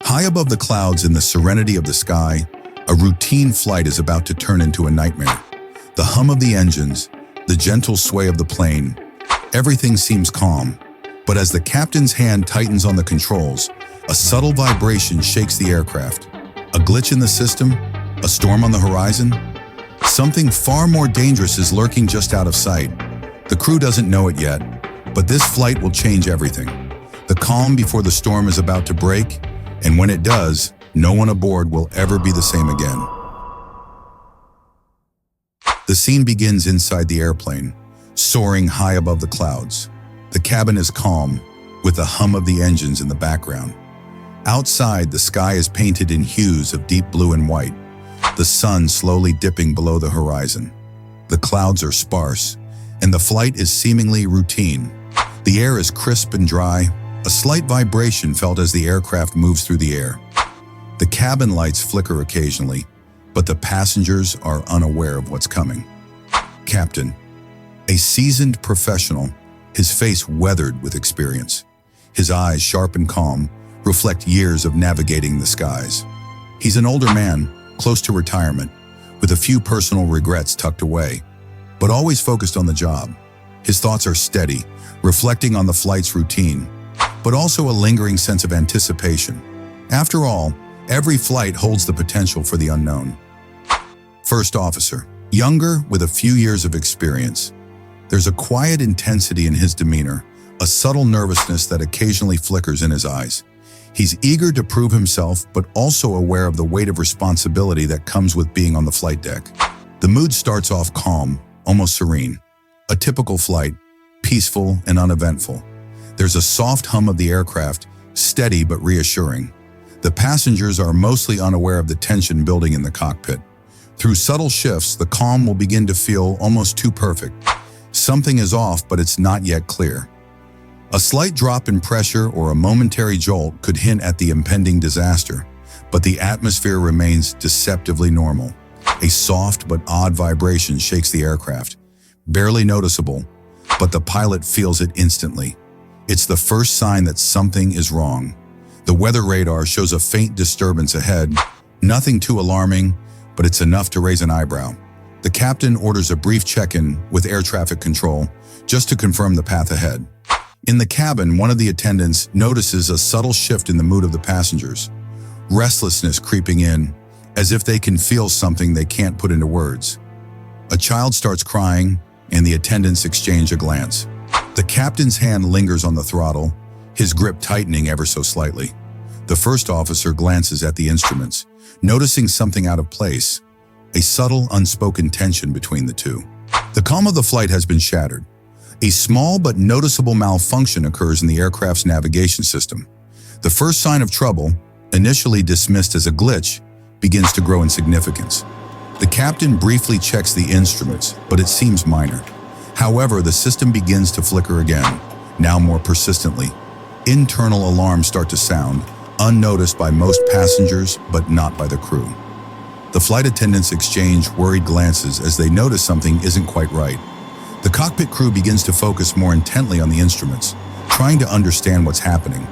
High above the clouds in the serenity of the sky, a routine flight is about to turn into a nightmare. The hum of the engines, the gentle sway of the plane, everything seems calm. But as the captain's hand tightens on the controls, a subtle vibration shakes the aircraft. A glitch in the system? A storm on the horizon? Something far more dangerous is lurking just out of sight. The crew doesn't know it yet, but this flight will change everything. The calm before the storm is about to break, and when it does, no one aboard will ever be the same again. The scene begins inside the airplane, soaring high above the clouds. The cabin is calm, with the hum of the engines in the background. Outside, the sky is painted in hues of deep blue and white, the sun slowly dipping below the horizon. The clouds are sparse, and the flight is seemingly routine. The air is crisp and dry, a slight vibration felt as the aircraft moves through the air. The cabin lights flicker occasionally, but the passengers are unaware of what's coming. Captain, a seasoned professional, his face weathered with experience. His eyes, sharp and calm, reflect years of navigating the skies. He's an older man, close to retirement, with a few personal regrets tucked away, but always focused on the job. His thoughts are steady, reflecting on the flight's routine, but also a lingering sense of anticipation. After all, every flight holds the potential for the unknown. First officer, younger with a few years of experience. There's a quiet intensity in his demeanor, a subtle nervousness that occasionally flickers in his eyes. He's eager to prove himself, but also aware of the weight of responsibility that comes with being on the flight deck. The mood starts off calm, almost serene. A typical flight, peaceful and uneventful. There's a soft hum of the aircraft, steady but reassuring. The passengers are mostly unaware of the tension building in the cockpit. Through subtle shifts, the calm will begin to feel almost too perfect. Something is off, but it's not yet clear. A slight drop in pressure or a momentary jolt could hint at the impending disaster, but the atmosphere remains deceptively normal. A soft but odd vibration shakes the aircraft, barely noticeable, but the pilot feels it instantly. It's the first sign that something is wrong. The weather radar shows a faint disturbance ahead, nothing too alarming, but it's enough to raise an eyebrow. The captain orders a brief check-in with air traffic control, just to confirm the path ahead. In the cabin, one of the attendants notices a subtle shift in the mood of the passengers. Restlessness creeping in, as if they can feel something they can't put into words. A child starts crying, and the attendants exchange a glance. The captain's hand lingers on the throttle, his grip tightening ever so slightly. The first officer glances at the instruments, noticing something out of place, a subtle, unspoken tension between the two. The calm of the flight has been shattered. A small but noticeable malfunction occurs in the aircraft's navigation system. The first sign of trouble, initially dismissed as a glitch, begins to grow in significance. The captain briefly checks the instruments, but it seems minor. However, the system begins to flicker again, now more persistently. Internal alarms start to sound, unnoticed by most passengers, but not by the crew. The flight attendants exchange worried glances as they notice something isn't quite right. The cockpit crew begins to focus more intently on the instruments, trying to understand what's happening.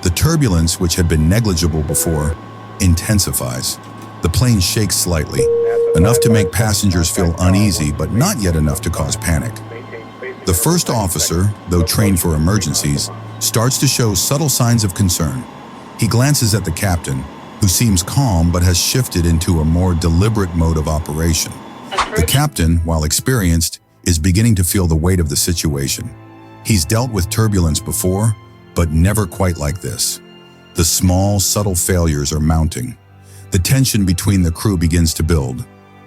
The turbulence, which had been negligible before, intensifies. The plane shakes slightly, enough to make passengers feel uneasy, but not yet enough to cause panic. The first officer, though trained for emergencies, starts to show subtle signs of concern. He glances at the captain, who seems calm but has shifted into a more deliberate mode of operation. The captain, while experienced, is beginning to feel the weight of the situation. He's dealt with turbulence before, but never quite like this. The small, subtle failures are mounting. The tension between the crew begins to build.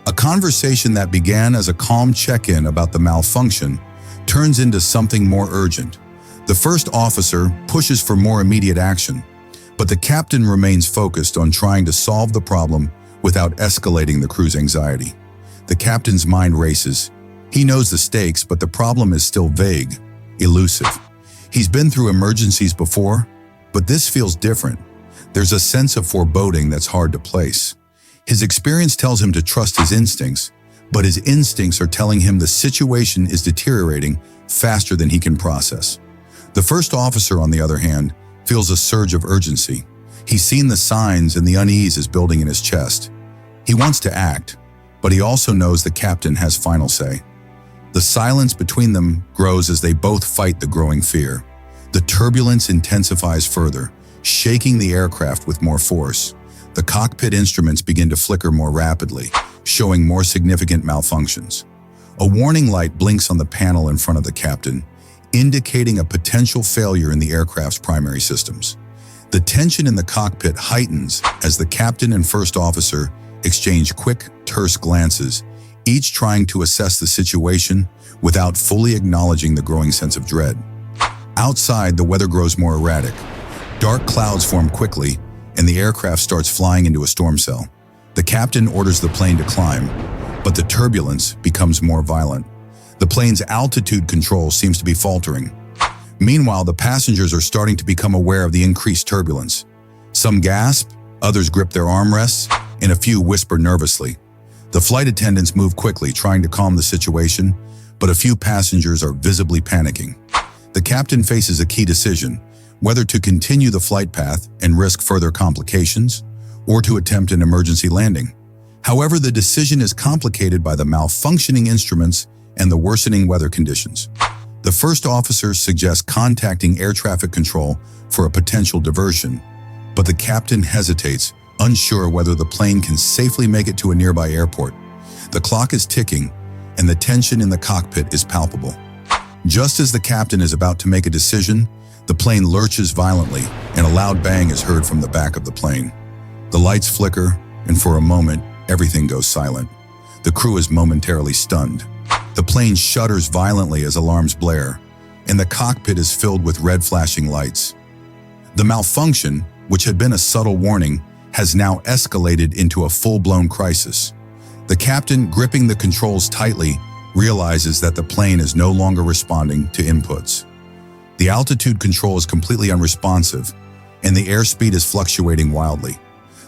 A conversation that began as a calm check-in about the malfunction turns into something more urgent. The first officer pushes for more immediate action, but the captain remains focused on trying to solve the problem without escalating the crew's anxiety. The captain's mind races. He knows the stakes, but the problem is still vague, elusive. He's been through emergencies before, but this feels different. There's a sense of foreboding that's hard to place. His experience tells him to trust his instincts, but his instincts are telling him the situation is deteriorating faster than he can process. The first officer, on the other hand, feels a surge of urgency. He's seen the signs and the unease is building in his chest. He wants to act, but he also knows the captain has final say. The silence between them grows as they both fight the growing fear. The turbulence intensifies further, shaking the aircraft with more force. The cockpit instruments begin to flicker more rapidly, showing more significant malfunctions. A warning light blinks on the panel in front of the captain, indicating a potential failure in the aircraft's primary systems. The tension in the cockpit heightens as the captain and first officer exchange quick, terse glances, each trying to assess the situation without fully acknowledging the growing sense of dread. Outside, the weather grows more erratic. Dark clouds form quickly, and the aircraft starts flying into a storm cell. The captain orders the plane to climb, but the turbulence becomes more violent. The plane's altitude control seems to be faltering. Meanwhile, the passengers are starting to become aware of the increased turbulence. Some gasp, others grip their armrests, and a few whisper nervously. The flight attendants move quickly, trying to calm the situation, but a few passengers are visibly panicking. The captain faces a key decision, whether to continue the flight path and risk further complications, or to attempt an emergency landing. However, the decision is complicated by the malfunctioning instruments and the worsening weather conditions. The first officer suggests contacting air traffic control for a potential diversion, but the captain hesitates, unsure whether the plane can safely make it to a nearby airport. The clock is ticking, and the tension in the cockpit is palpable. Just as the captain is about to make a decision, the plane lurches violently, and a loud bang is heard from the back of the plane. The lights flicker, and for a moment, everything goes silent. The crew is momentarily stunned. The plane shudders violently as alarms blare, and the cockpit is filled with red flashing lights. The malfunction, which had been a subtle warning, has now escalated into a full-blown crisis. The captain, gripping the controls tightly, realizes that the plane is no longer responding to inputs. The altitude control is completely unresponsive, and the airspeed is fluctuating wildly.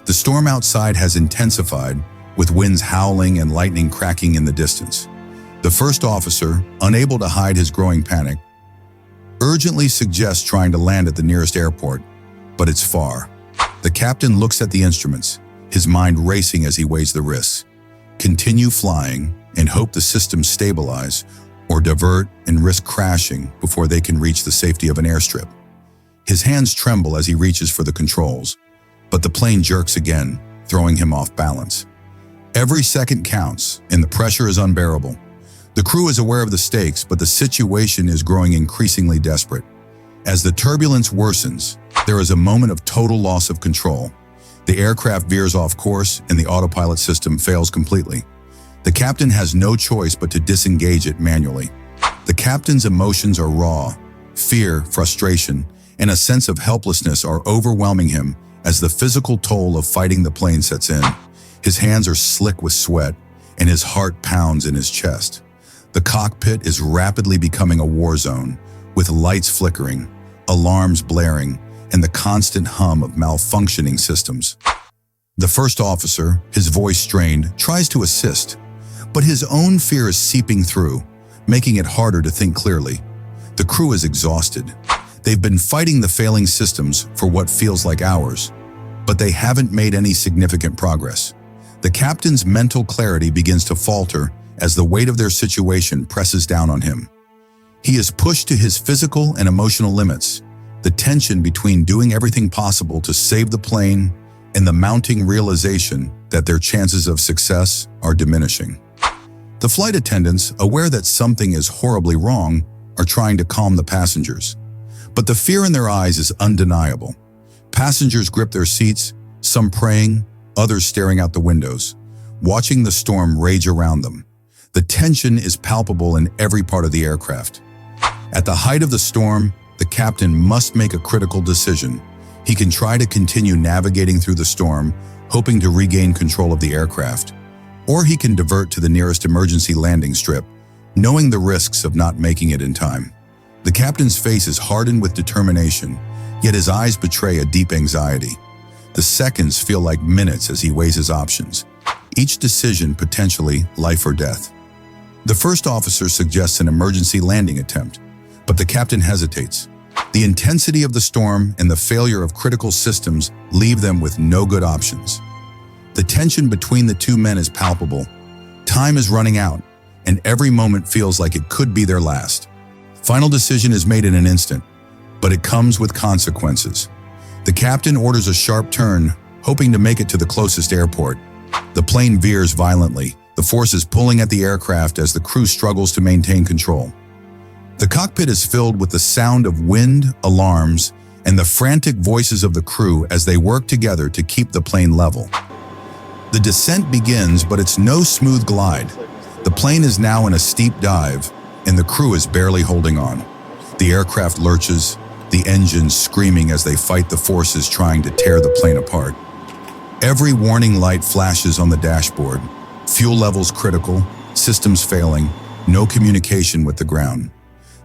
The storm outside has intensified, with winds howling and lightning cracking in the distance. The first officer, unable to hide his growing panic, urgently suggests trying to land at the nearest airport, but it's far. The captain looks at the instruments, his mind racing as he weighs the risks. Continue flying and hope the systems stabilize, or divert and risk crashing before they can reach the safety of an airstrip. His hands tremble as he reaches for the controls, but the plane jerks again, throwing him off balance. Every second counts, and the pressure is unbearable. The crew is aware of the stakes, but the situation is growing increasingly desperate. As the turbulence worsens, there is a moment of total loss of control. The aircraft veers off course, and the autopilot system fails completely. The captain has no choice but to disengage it manually. The captain's emotions are raw. Fear, frustration, and a sense of helplessness are overwhelming him as the physical toll of fighting the plane sets in. His hands are slick with sweat, and his heart pounds in his chest. The cockpit is rapidly becoming a war zone, with lights flickering, alarms blaring, and the constant hum of malfunctioning systems. The first officer, his voice strained, tries to assist, but his own fear is seeping through, making it harder to think clearly. The crew is exhausted. They've been fighting the failing systems for what feels like hours, but they haven't made any significant progress. The captain's mental clarity begins to falter as the weight of their situation presses down on him. He is pushed to his physical and emotional limits, the tension between doing everything possible to save the plane and the mounting realization that their chances of success are diminishing. The flight attendants, aware that something is horribly wrong, are trying to calm the passengers. But the fear in their eyes is undeniable. Passengers grip their seats, some praying, others staring out the windows, watching the storm rage around them. The tension is palpable in every part of the aircraft. At the height of the storm, the captain must make a critical decision. He can try to continue navigating through the storm, hoping to regain control of the aircraft, or he can divert to the nearest emergency landing strip, knowing the risks of not making it in time. The captain's face is hardened with determination, yet his eyes betray a deep anxiety. The seconds feel like minutes as he weighs his options, each decision potentially life or death. The first officer suggests an emergency landing attempt, but the captain hesitates. The intensity of the storm and the failure of critical systems leave them with no good options. The tension between the two men is palpable. Time is running out, and every moment feels like it could be their last. Final decision is made in an instant, but it comes with consequences. The captain orders a sharp turn, hoping to make it to the closest airport. The plane veers violently, the forces pulling at the aircraft as the crew struggles to maintain control. The cockpit is filled with the sound of wind, alarms, and the frantic voices of the crew as they work together to keep the plane level. The descent begins, but it's no smooth glide. The plane is now in a steep dive, and the crew is barely holding on. The aircraft lurches, the engines screaming as they fight the forces trying to tear the plane apart. Every warning light flashes on the dashboard. Fuel levels critical, systems failing, no communication with the ground.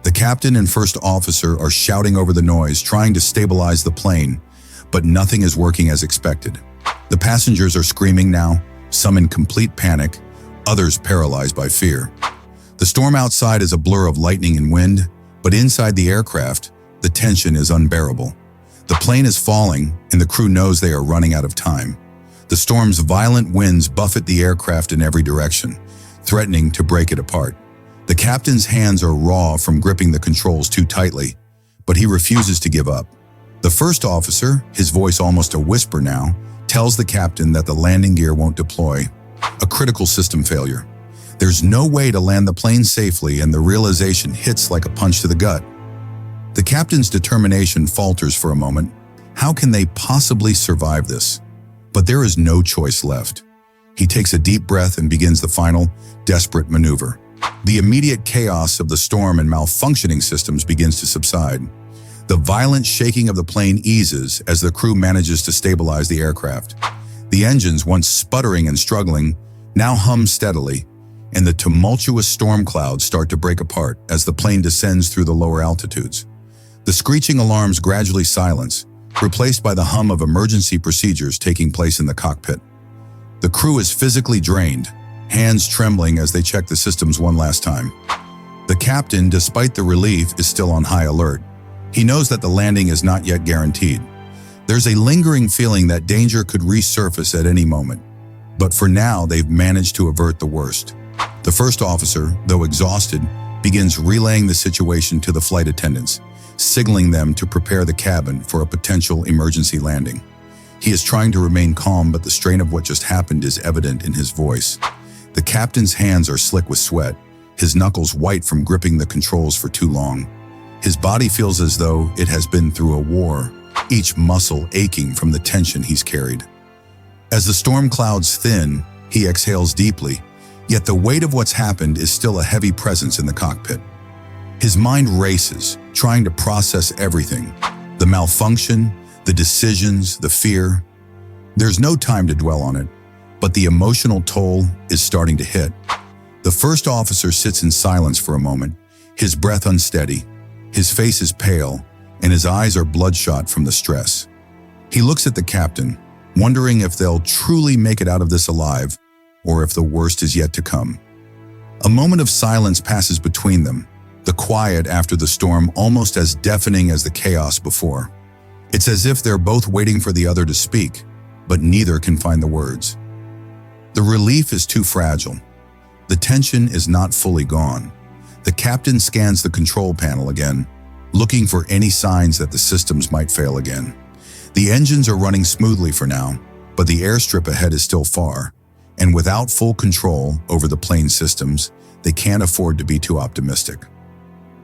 The captain and first officer are shouting over the noise, trying to stabilize the plane, but nothing is working as expected. The passengers are screaming now, some in complete panic, others paralyzed by fear. The storm outside is a blur of lightning and wind, but inside the aircraft, the tension is unbearable. The plane is falling, and the crew knows they are running out of time. The storm's violent winds buffet the aircraft in every direction, threatening to break it apart. The captain's hands are raw from gripping the controls too tightly, but he refuses to give up. The first officer, his voice almost a whisper now, tells the captain that the landing gear won't deploy. A critical system failure. There's no way to land the plane safely, and the realization hits like a punch to the gut. The captain's determination falters for a moment. How can they possibly survive this? But there is no choice left. He takes a deep breath and begins the final, desperate maneuver. The immediate chaos of the storm and malfunctioning systems begins to subside. The violent shaking of the plane eases as the crew manages to stabilize the aircraft. The engines, once sputtering and struggling, now hum steadily, and the tumultuous storm clouds start to break apart as the plane descends through the lower altitudes. The screeching alarms gradually silence, replaced by the hum of emergency procedures taking place in the cockpit. The crew is physically drained, hands trembling as they check the systems one last time. The captain, despite the relief, is still on high alert. He knows that the landing is not yet guaranteed. There's a lingering feeling that danger could resurface at any moment. But for now, they've managed to avert the worst. The first officer, though exhausted, begins relaying the situation to the flight attendants, signaling them to prepare the cabin for a potential emergency landing. He is trying to remain calm, but the strain of what just happened is evident in his voice. The captain's hands are slick with sweat, his knuckles white from gripping the controls for too long. His body feels as though it has been through a war, each muscle aching from the tension he's carried. As the storm clouds thin, he exhales deeply, yet the weight of what's happened is still a heavy presence in the cockpit. His mind races, trying to process everything: the malfunction, the decisions, the fear. There's no time to dwell on it, but the emotional toll is starting to hit. The first officer sits in silence for a moment, his breath unsteady, his face is pale, and his eyes are bloodshot from the stress. He looks at the captain, wondering if they'll truly make it out of this alive, or if the worst is yet to come. A moment of silence passes between them, the quiet after the storm almost as deafening as the chaos before. It's as if they're both waiting for the other to speak, but neither can find the words. The relief is too fragile. The tension is not fully gone. The captain scans the control panel again, looking for any signs that the systems might fail again. The engines are running smoothly for now, but the airstrip ahead is still far, and without full control over the plane systems, they can't afford to be too optimistic.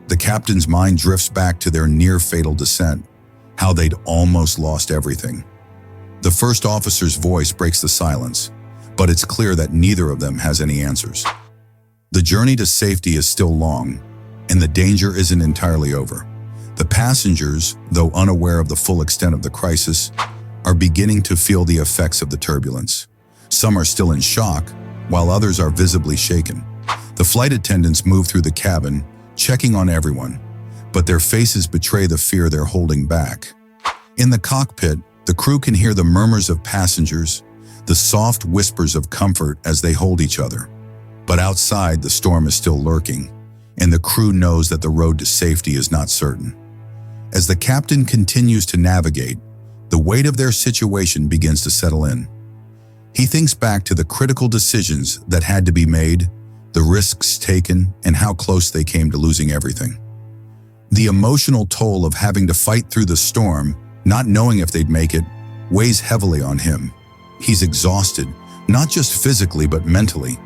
The captain's mind drifts back to their near-fatal descent, how they'd almost lost everything. The first officer's voice breaks the silence, but it's clear that neither of them has any answers. The journey to safety is still long, and the danger isn't entirely over. The passengers, though unaware of the full extent of the crisis, are beginning to feel the effects of the turbulence. Some are still in shock, while others are visibly shaken. The flight attendants move through the cabin, checking on everyone, but their faces betray the fear they're holding back. In the cockpit, the crew can hear the murmurs of passengers, the soft whispers of comfort as they hold each other. But outside, the storm is still lurking, and the crew knows that the road to safety is not certain. As the captain continues to navigate, the weight of their situation begins to settle in. He thinks back to the critical decisions that had to be made, the risks taken, and how close they came to losing everything. The emotional toll of having to fight through the storm, not knowing if they'd make it, weighs heavily on him. He's exhausted, not just physically but mentally.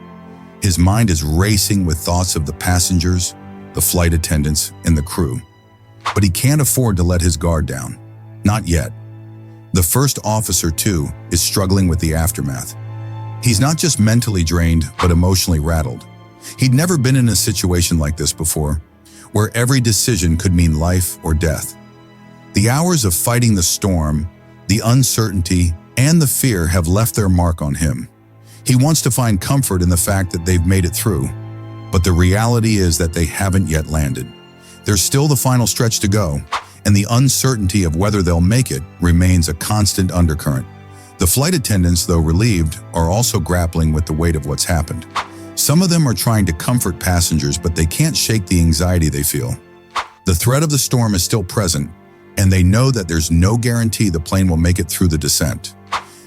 His mind is racing with thoughts of the passengers, the flight attendants, and the crew. But he can't afford to let his guard down. Not yet. The first officer, too, is struggling with the aftermath. He's not just mentally drained, but emotionally rattled. He'd never been in a situation like this before, where every decision could mean life or death. The hours of fighting the storm, the uncertainty, and the fear have left their mark on him. He wants to find comfort in the fact that they've made it through, but the reality is that they haven't yet landed. There's still the final stretch to go, and the uncertainty of whether they'll make it remains a constant undercurrent. The flight attendants, though relieved, are also grappling with the weight of what's happened. Some of them are trying to comfort passengers, but they can't shake the anxiety they feel. The threat of the storm is still present, and they know that there's no guarantee the plane will make it through the descent.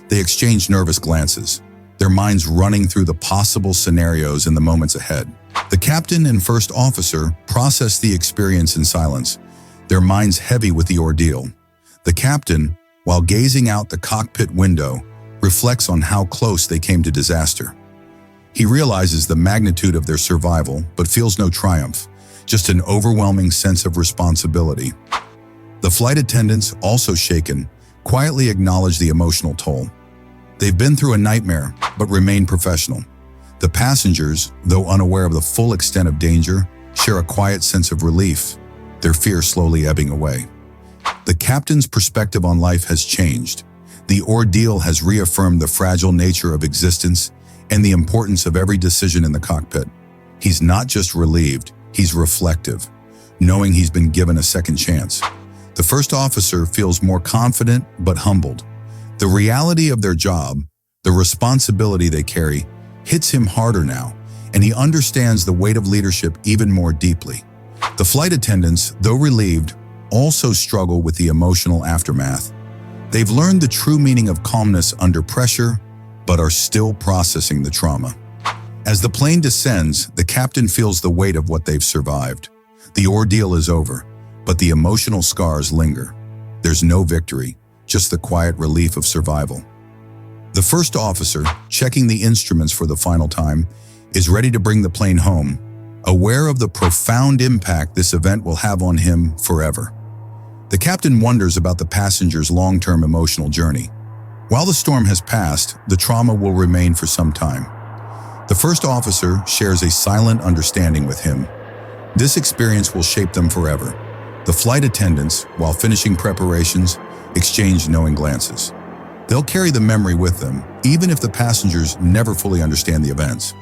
They exchange nervous glances, their minds running through the possible scenarios in the moments ahead. The captain and first officer process the experience in silence, their minds heavy with the ordeal. The captain, while gazing out the cockpit window, reflects on how close they came to disaster. He realizes the magnitude of their survival, but feels no triumph, just an overwhelming sense of responsibility. The flight attendants, also shaken, quietly acknowledge the emotional toll. They've been through a nightmare, but remain professional. The passengers, though unaware of the full extent of danger, share a quiet sense of relief, their fear slowly ebbing away. The captain's perspective on life has changed. The ordeal has reaffirmed the fragile nature of existence and the importance of every decision in the cockpit. He's not just relieved, he's reflective, knowing he's been given a second chance. The first officer feels more confident but humbled. The reality of their job, the responsibility they carry, hits him harder now, and he understands the weight of leadership even more deeply. The flight attendants, though relieved, also struggle with the emotional aftermath. They've learned the true meaning of calmness under pressure, but are still processing the trauma. As the plane descends, the captain feels the weight of what they've survived. The ordeal is over, but the emotional scars linger. There's no victory, just the quiet relief of survival. The first officer, checking the instruments for the final time, is ready to bring the plane home, aware of the profound impact this event will have on him forever. The captain wonders about the passenger's long-term emotional journey. While the storm has passed, the trauma will remain for some time. The first officer shares a silent understanding with him. This experience will shape them forever. The flight attendants, while finishing preparations, exchange knowing glances. They'll carry the memory with them, even if the passengers never fully understand the events.